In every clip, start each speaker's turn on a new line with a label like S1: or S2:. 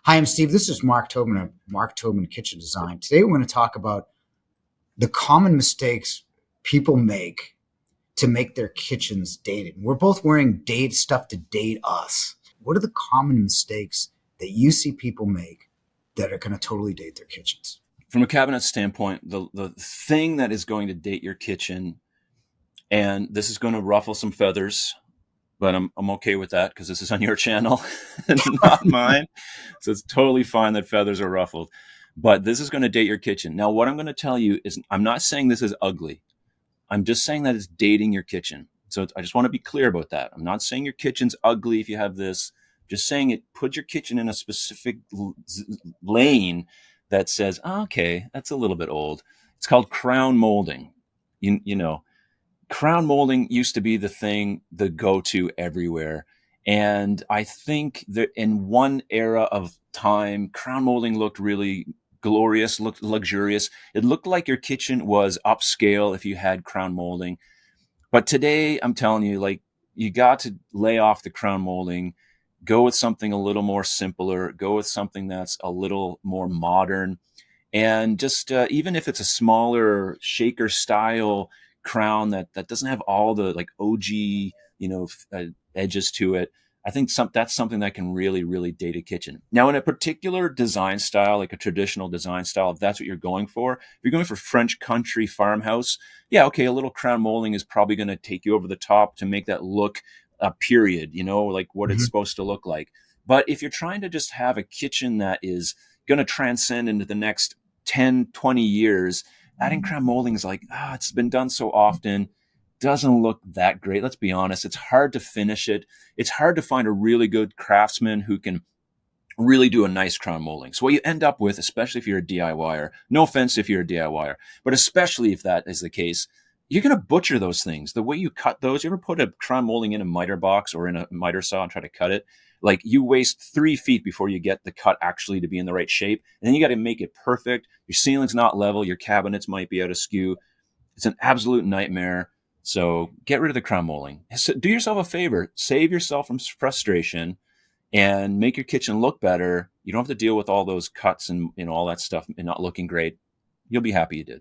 S1: Hi, I'm Steve. This is Mark Tobin of Mark Tobin Kitchen Design. Today we're going to talk about the common mistakes people make to make their kitchens dated. We're both wearing date stuff to date us. What are the common mistakes that you see people make that are going to totally date their kitchens?
S2: From a cabinet standpoint, the thing that is going to date your kitchen, and this is going to ruffle some feathers, but I'm okay with that because this is on your channel and not mine. So it's totally fine that feathers are ruffled. But this is going to date your kitchen. Now, what I'm going to tell you is I'm not saying this is ugly. I'm just saying that it's dating your kitchen. So I just want to be clear about that. I'm not saying your kitchen's ugly if you have this. Just saying it put your kitchen in a specific lane that says, oh, okay, that's a little bit old. It's called crown molding. You know, crown molding used to be the go-to everywhere. And I think that in one era of time, crown molding looked really glorious, looked luxurious. It looked like your kitchen was upscale if you had crown molding. But today, I'm telling you, like, you got to lay off the crown molding, go with something a little more simpler, go with something that's a little more modern. And just even if it's a smaller shaker style crown that doesn't have all the like OG, edges to it, I think that's something that can really, really date a kitchen. Now, in a particular design style, like a traditional design style, if that's what you're going for, if you're going for French country farmhouse, yeah, okay, a little crown molding is probably going to take you over the top to make that look a period, like what it's supposed to look like. But if you're trying to just have a kitchen that is going to transcend into the next 10, 20 years, adding crown molding is like, it's been done so often. Doesn't look that great. Let's be honest. It's hard to finish it. It's hard to find a really good craftsman who can really do a nice crown molding. So what you end up with, especially if you're a DIYer, no offense if you're a DIYer, but especially if that is the case, you're going to butcher those things. The way you cut those, you ever put a crown molding in a miter box or in a miter saw and try to cut it? Like, you waste 3 feet before you get the cut actually to be in the right shape. And then you got to make it perfect. Your ceiling's not level. Your cabinets might be out of skew. It's an absolute nightmare. So get rid of the crown molding. So do yourself a favor, save yourself from frustration and make your kitchen look better. You don't have to deal with all those cuts and all that stuff and not looking great. You'll be happy you did.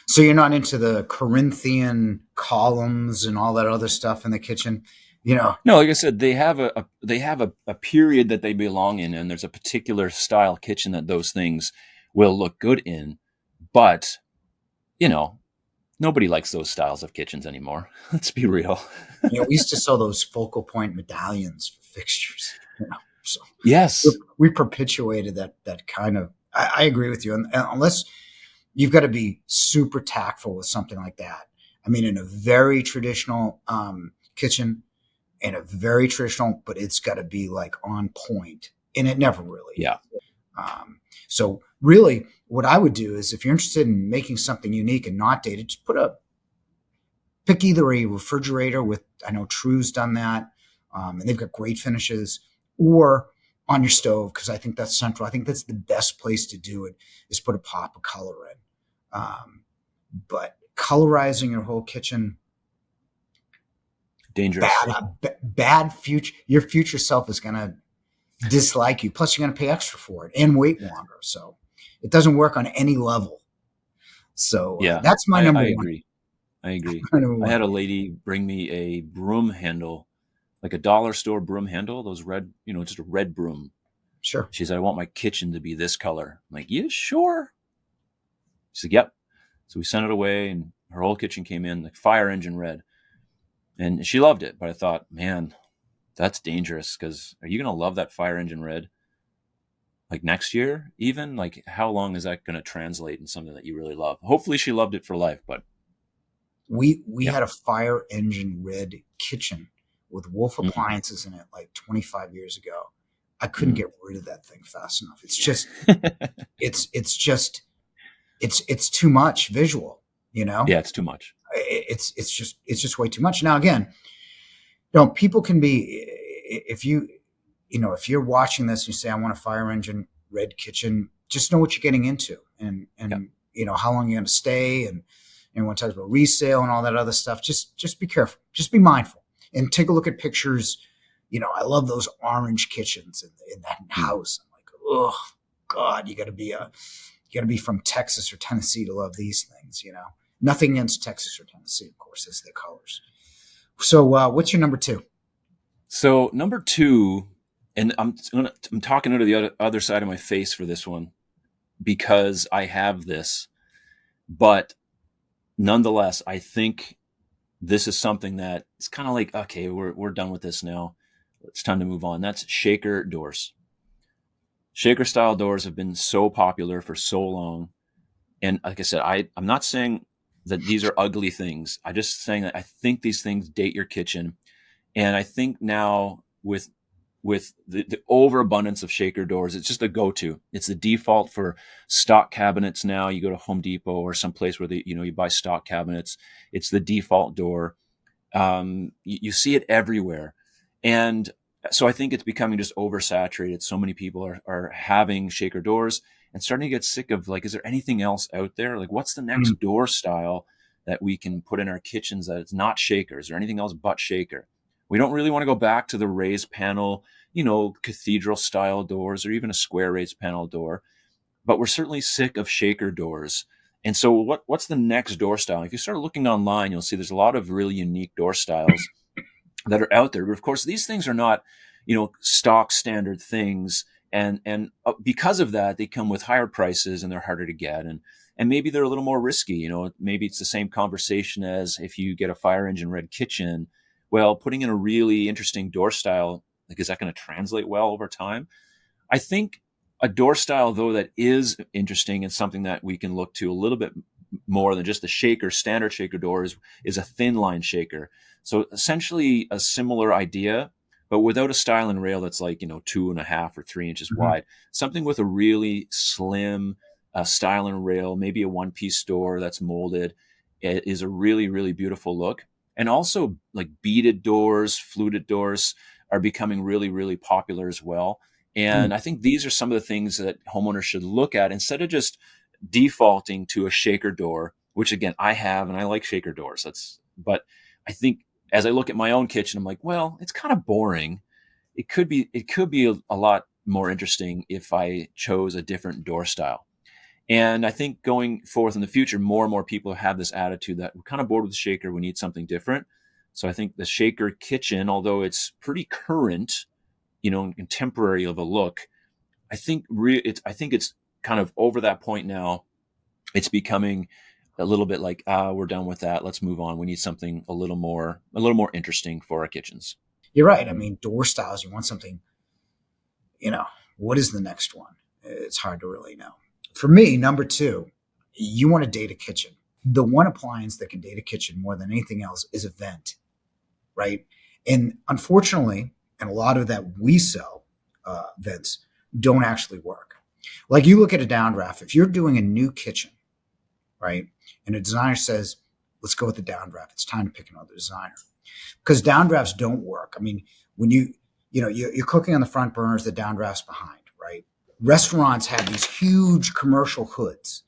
S1: So you're not into the Corinthian columns and all that other stuff in the kitchen,
S2: No, like I said, they have a period that they belong in, and there's a particular style kitchen that those things will look good in. But, nobody likes those styles of kitchens anymore. Let's be real.
S1: We used to sell those focal point medallions for fixtures. So
S2: yes,
S1: we perpetuated that kind of. I agree with you, and unless you've got to be super tactful with something like that. I mean, in a very traditional kitchen, in a very traditional, but it's got to be like on point, and it never really.
S2: Yeah.
S1: So really, what I would do is, if you're interested in making something unique and not dated, just pick either a refrigerator with, I know True's done that, and they've got great finishes, or on your stove, because I think that's central. I think that's the best place to do it, is put a pop of color in. But colorizing your whole kitchen,
S2: dangerous.
S1: Bad future. Your future self is going to dislike you. Plus, you're going to pay extra for it and wait longer. So it doesn't work on any level. So
S2: yeah,
S1: that's my number one.
S2: I agree. I had a lady bring me a broom handle, like a dollar store broom handle, those red, just a red broom.
S1: Sure.
S2: She said, I want my kitchen to be this color. I'm like, yeah, sure. She said, yep. So we sent it away, and her whole kitchen came in like fire engine red. And she loved it. But I thought, man, that's dangerous, because are you going to love that fire engine red? Like next year, even? Like, how long is that going to translate in something that you really love? Hopefully she loved it for life, but.
S1: We had a fire engine red kitchen with Wolf Appliances in it like 25 years ago. I couldn't get rid of that thing fast enough. It's just, it's too much visual, Yeah,
S2: it's too much.
S1: It's just way too much. Now, again, people can be, if you're watching this and you say, I want a fire engine red kitchen, just know what you're getting into, and how long you're going to stay, and when it talks about resale and all that other stuff, just be careful, just be mindful, and take a look at pictures. I love those orange kitchens in that house. I'm oh God, you got to be from Texas or Tennessee to love these things. Nothing against Texas or Tennessee, of course, it's the colors. So, what's your number two?
S2: So number two, and I'm talking to the other side of my face for this one because I have this, but nonetheless, I think this is something that it's kind of like, okay, we're done with this now. It's time to move on. That's shaker doors. Shaker style doors have been so popular for so long. And like I said, I'm not saying that these are ugly things. I'm just saying that I think these things date your kitchen. And I think now with the overabundance of shaker doors, it's just a go-to. It's the default for stock cabinets now. You go to Home Depot or someplace where you buy stock cabinets. It's the default door. You see it everywhere. And so I think it's becoming just oversaturated. So many people are having shaker doors and starting to get sick of, like, is there anything else out there? Like, what's the next door style that we can put in our kitchens that it's not shaker? Is there anything else but shaker? We don't really want to go back to the raised panel, cathedral style doors or even a square raised panel door, but we're certainly sick of shaker doors. And so what's the next door style? If you start looking online, you'll see there's a lot of really unique door styles that are out there. But of course, these things are not, stock standard things. And because of that, they come with higher prices and they're harder to get. And maybe they're a little more risky. Maybe it's the same conversation as if you get a fire engine red kitchen. Well, putting in a really interesting door style, like, is that going to translate well over time? I think a door style, though, that is interesting and something that we can look to a little bit more than just the standard shaker door is a thin line shaker. So essentially a similar idea, but without a style and rail that's like, 2.5 or 3 inches wide. Something with a really slim style and rail, maybe a one-piece door that's molded. It is a really, really beautiful look. And also, like, beaded doors, fluted doors are becoming really, really popular as well. And I think these are some of the things that homeowners should look at instead of just defaulting to a shaker door, which again, I have, and I like shaker doors. But I think as I look at my own kitchen, I'm like, well, it's kind of boring. It could be a lot more interesting if I chose a different door style. And I think going forth in the future, more and more people have this attitude that we're kind of bored with the shaker. We need something different. So I think the shaker kitchen, although it's pretty current, and contemporary of a look, I think it's kind of over that point now. It's becoming a little bit like, we're done with that. Let's move on. We need something a little more interesting for our kitchens.
S1: You're right. I mean, door styles, you want something, what is the next one? It's hard to really know. For me, number two, you want to date a kitchen. The one appliance that can date a kitchen more than anything else is a vent, right? And unfortunately, and a lot of that we sell, vents don't actually work. Like, you look at a downdraft, if you're doing a new kitchen, right? And a designer says, let's go with the downdraft. It's time to pick another designer, because downdrafts don't work. I mean, when you're cooking on the front burners, the downdraft's behind, right? Restaurants have these huge commercial hoods,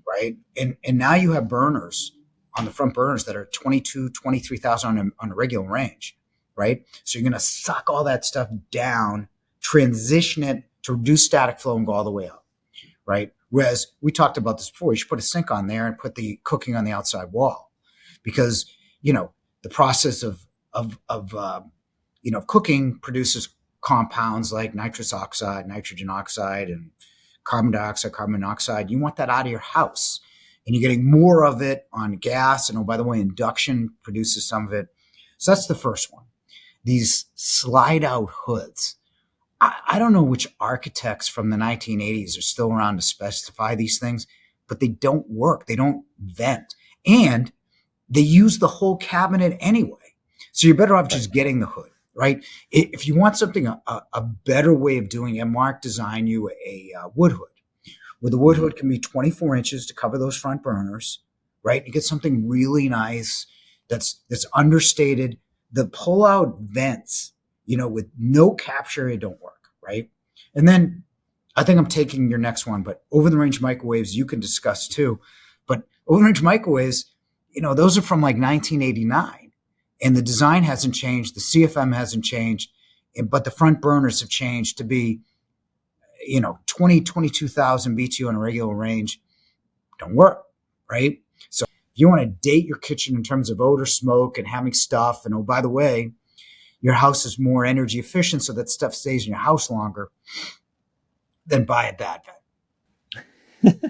S1: right? And now you have burners on the front burners that are 22, 23,000 on a regular range, right? So you're going to suck all that stuff down, transition it to reduce static flow and go all the way up, right? Whereas we talked about this before, you should put a sink on there and put the cooking on the outside wall, because, the process of cooking produces compounds like nitrous oxide, nitrogen oxide, and carbon dioxide, carbon monoxide. You want that out of your house, and you're getting more of it on gas. And, oh, by the way, induction produces some of it. So that's the first one. These slide out hoods. I don't know which architects from the 1980s are still around to specify these things, but they don't work. They don't vent, and they use the whole cabinet anyway. So you're better off just getting the hood, right? If you want something, a better way of doing it, Mark designed you a wood hood, where the wood hood can be 24 inches to cover those front burners, right? You get something really nice that's understated. The pull-out vents, with no capture, it don't work, right? And then I think I'm taking your next one, but over-the-range microwaves you can discuss too. But over-the-range microwaves, those are from like 1989, and the design hasn't changed, the CFM hasn't changed, but the front burners have changed to be, 22,000 BTU on a regular range don't work, right? So if you want to date your kitchen in terms of odor, smoke, and having stuff, and oh, by the way, your house is more energy efficient so that stuff stays in your house longer, then buy a bad vent.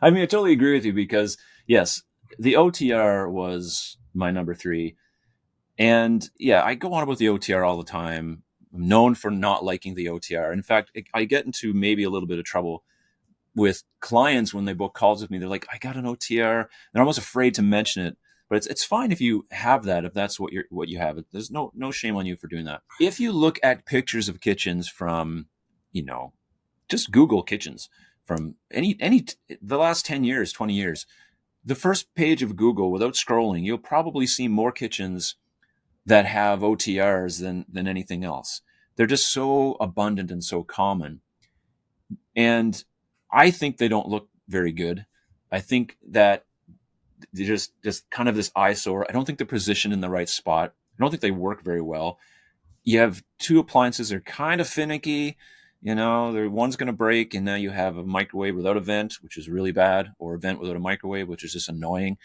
S2: I mean, I totally agree with you because, yes, the OTR was my number 3. And yeah, I go on about the OTR all the time. I'm known for not liking the OTR. In fact, I get into maybe a little bit of trouble with clients when they book calls with me. They're like, I got an OTR. They're almost afraid to mention it. But it's fine if you have that, if that's what you have. There's no shame on you for doing that. If you look at pictures of kitchens from, just Google kitchens from the last 10 years, 20 years, the first page of Google, without scrolling, you'll probably see more kitchens that have OTRs than anything else. They're just so abundant and so common. And I think they don't look very good. I think that they're just kind of this eyesore. I don't think they're positioned in the right spot. I don't think they work very well. You have 2 appliances that are kind of finicky. One's going to break, and now you have a microwave without a vent, which is really bad, or a vent without a microwave, which is just annoying.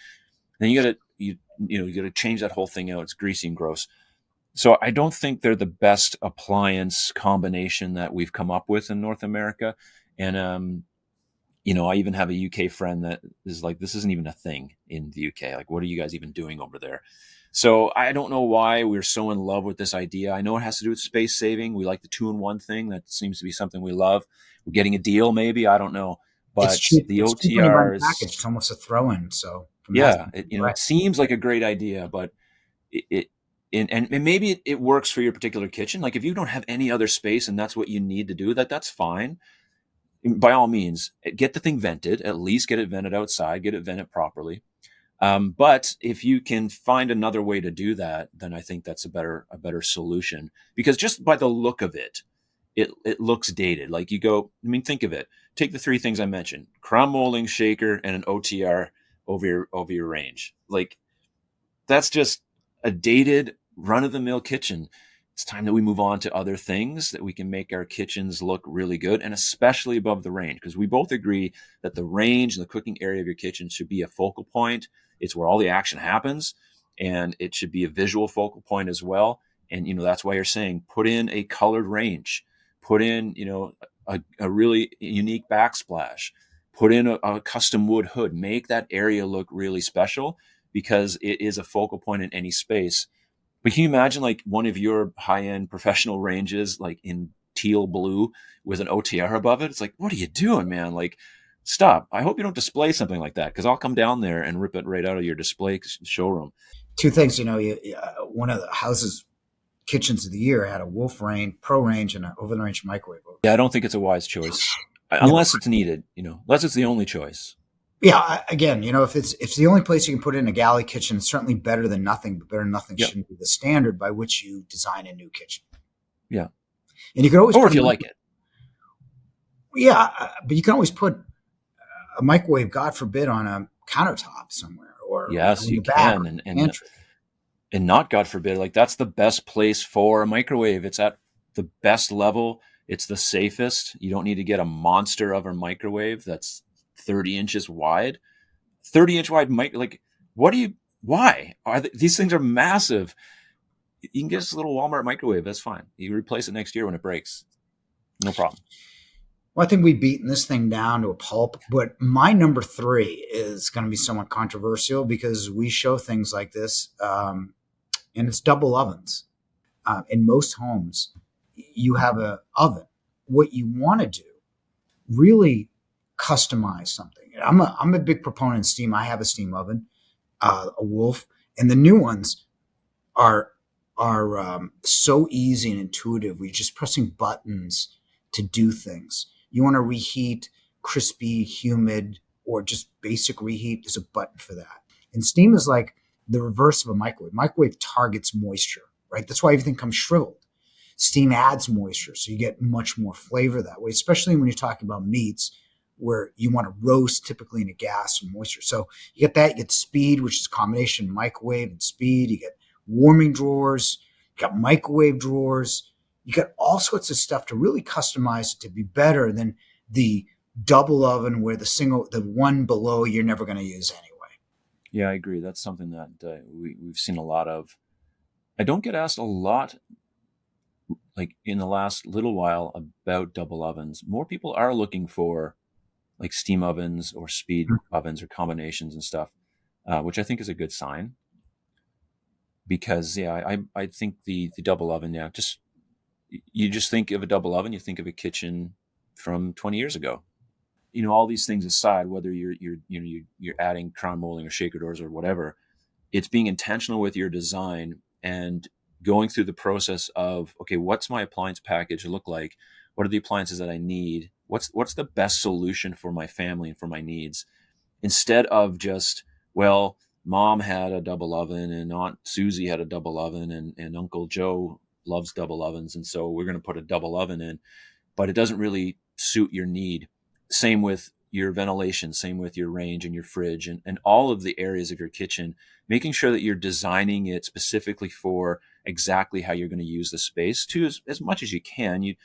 S2: Then you got to change that whole thing out. It's greasy and gross. So I don't think they're the best appliance combination that we've come up with in North America. And I even have a UK friend that is like, this isn't even a thing in the UK. Like, what are you guys even doing over there? So I don't know why we're so in love with this idea. I know it has to do with space saving. We like the 2-in-1 thing. That seems to be something we love. We're getting a deal, maybe. I don't know. But
S1: it's cheap.
S2: the
S1: It's cheap when you buy
S2: OTRs,
S1: the package. It's almost a throw-in. So
S2: yeah, it seems like a great idea, but and maybe it works for your particular kitchen. Like if you don't have any other space and that's what you need to do, that's fine. By all means, get the thing vented. At least get it vented outside. Get it vented properly. But if you can find another way to do that, then I think that's a better solution. Because just by the look of it, it looks dated. Like think of it. Take the 3 things I mentioned: crown molding, shaker, and an OTR over your range. Like that's just a dated run-of-the-mill kitchen. It's time that we move on to other things that we can make our kitchens look really good, and especially above the range, because we both agree that the range and the cooking area of your kitchen should be a focal point. It's where all the action happens, and it should be a visual focal point as well. And, that's why you're saying put in a colored range, put in, a really unique backsplash, put in a custom wood hood, make that area look really special, because it is a focal point in any space. But can you imagine like one of your high-end professional ranges, like in teal blue with an OTR above it? It's like, what are you doing, man? Like, stop. I hope you don't display something like that, because I'll come down there and rip it right out of your display showroom.
S1: 2 things, one of the houses kitchens of the year had a Wolf range, Pro range, and an over-the-range microwave.
S2: Yeah, I don't think it's a wise choice unless it's needed, unless it's the only choice.
S1: Yeah, again, if it's the only place you can put in a galley kitchen, it's certainly better than nothing, but better than nothing shouldn't be the standard by which you design a new kitchen.
S2: Yeah.
S1: And you can always,
S2: or if you like it.
S1: Yeah, but you can always put a microwave, God forbid, on a countertop somewhere, or
S2: yes, you can, and not, God forbid, like that's the best place for a microwave. It's at the best level. It's the safest. You don't need to get a monster of a microwave that's 30 inches wide. 30-inch wide like why are these things are massive? You can get this little Walmart microwave. That's fine. You replace it next year when it breaks. No problem.
S1: Well, I think we've beaten this thing down to a pulp, but my number 3 is going to be somewhat controversial because we show things like this, and it's double ovens. In most homes, you have an oven. What you want to do, really customize something. I'm a big proponent of steam. I have a steam oven, a Wolf, and the new ones are so easy and intuitive. We're just pressing buttons to do things. You want to reheat, crispy, humid, or just basic reheat, there's a button for that. And steam is like the reverse of a microwave. Microwave targets moisture, right? That's why everything comes shriveled. Steam adds moisture, so you get much more flavor that way, especially when you're talking about meats where you want to roast typically in a gas and moisture. So you get that, you get speed, which is a combination of microwave and speed. You get warming drawers, you got microwave drawers. You got all sorts of stuff to really customize it to be better than the double oven where the one below you're never going to use anyway.
S2: Yeah, I agree. That's something that we've seen a lot of. I don't get asked a lot, like in the last little while, about double ovens. More people are looking for like steam ovens or speed ovens or combinations and stuff, which I think is a good sign. Because I think the double oven, just you just think of a double oven, you think of a kitchen from 20 years ago. All these things aside, whether you're adding crown molding or shaker doors or whatever, it's being intentional with your design and going through the process of, okay, what's my appliance package look like? What are the appliances that I need? What's the best solution for my family and for my needs? Instead of just, well, mom had a double oven and Aunt Susie had a double oven and Uncle Joe loves double ovens. And so we're going to put a double oven in, but it doesn't really suit your need. Same with your ventilation, same with your range and your fridge and all of the areas of your kitchen, making sure that you're designing it specifically for exactly how you're going to use the space to as much as you can. You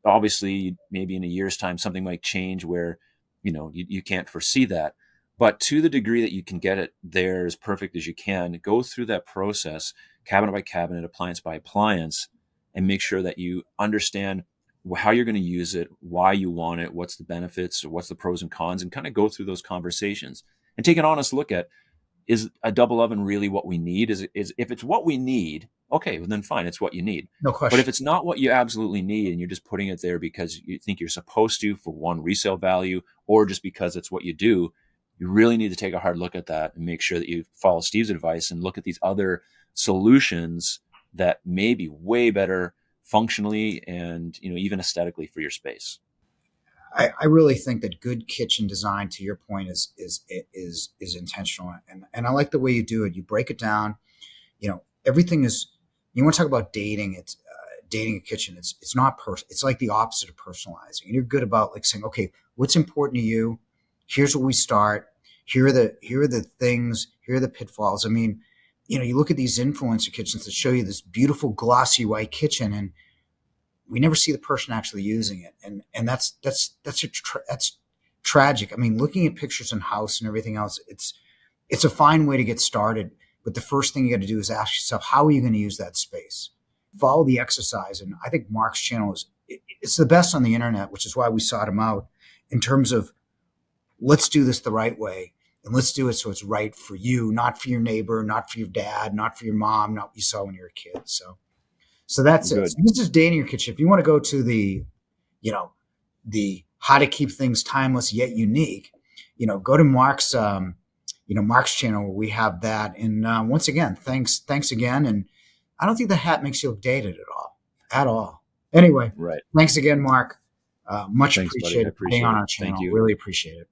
S2: obviously, maybe in a year's time, something might change where, you can't foresee that. But to the degree that you can get it there as perfect as you can, go through that process, cabinet by cabinet, appliance by appliance, and make sure that you understand how you're going to use it, why you want it, what's the benefits, or what's the pros and cons, and kind of go through those conversations and take an honest look at, is a double oven really what we need? Is if it's what we need, okay, well then fine, it's what you need.
S1: No
S2: But
S1: question.
S2: if it's not what you absolutely need and you're just putting it there because you think you're supposed to for one, resale value, or just because it's what you do, you really need to take a hard look at that and make sure that you follow Steve's advice and look at these other solutions that may be way better functionally and even aesthetically for your space.
S1: I really think that good kitchen design, to your point, is intentional, and I like the way you do it. You break it down. Everything is. You want to talk about dating? It's dating a kitchen. It's not It's like the opposite of personalizing. And you're good about like saying, okay, what's important to you? Here's where we start. Here are the things. Here are the pitfalls. I mean, you look at these influencer kitchens that show you this beautiful glossy white kitchen, and we never see the person actually using it, and that's tragic. I mean, looking at pictures in house and everything else, it's a fine way to get started. But the first thing you got to do is ask yourself, how are you going to use that space? Follow the exercise, and I think Mark's channel it's the best on the internet, which is why we sought him out in terms of let's do this the right way, and let's do it so it's right for you, not for your neighbor, not for your dad, not for your mom, not what you saw when you were a kid. So that's it.
S2: Good.
S1: So this is dating your kitchen. If you want to go to the how to keep things timeless yet unique, go to Mark's Mark's channel where we have that. And once again, thanks again. And I don't think the hat makes you look dated at all. Anyway,
S2: Right.
S1: thanks again, Mark. Much
S2: Thanks, buddy. I
S1: appreciated being
S2: appreciate
S1: on
S2: it.
S1: our channel.
S2: Thank you.
S1: Really appreciate it.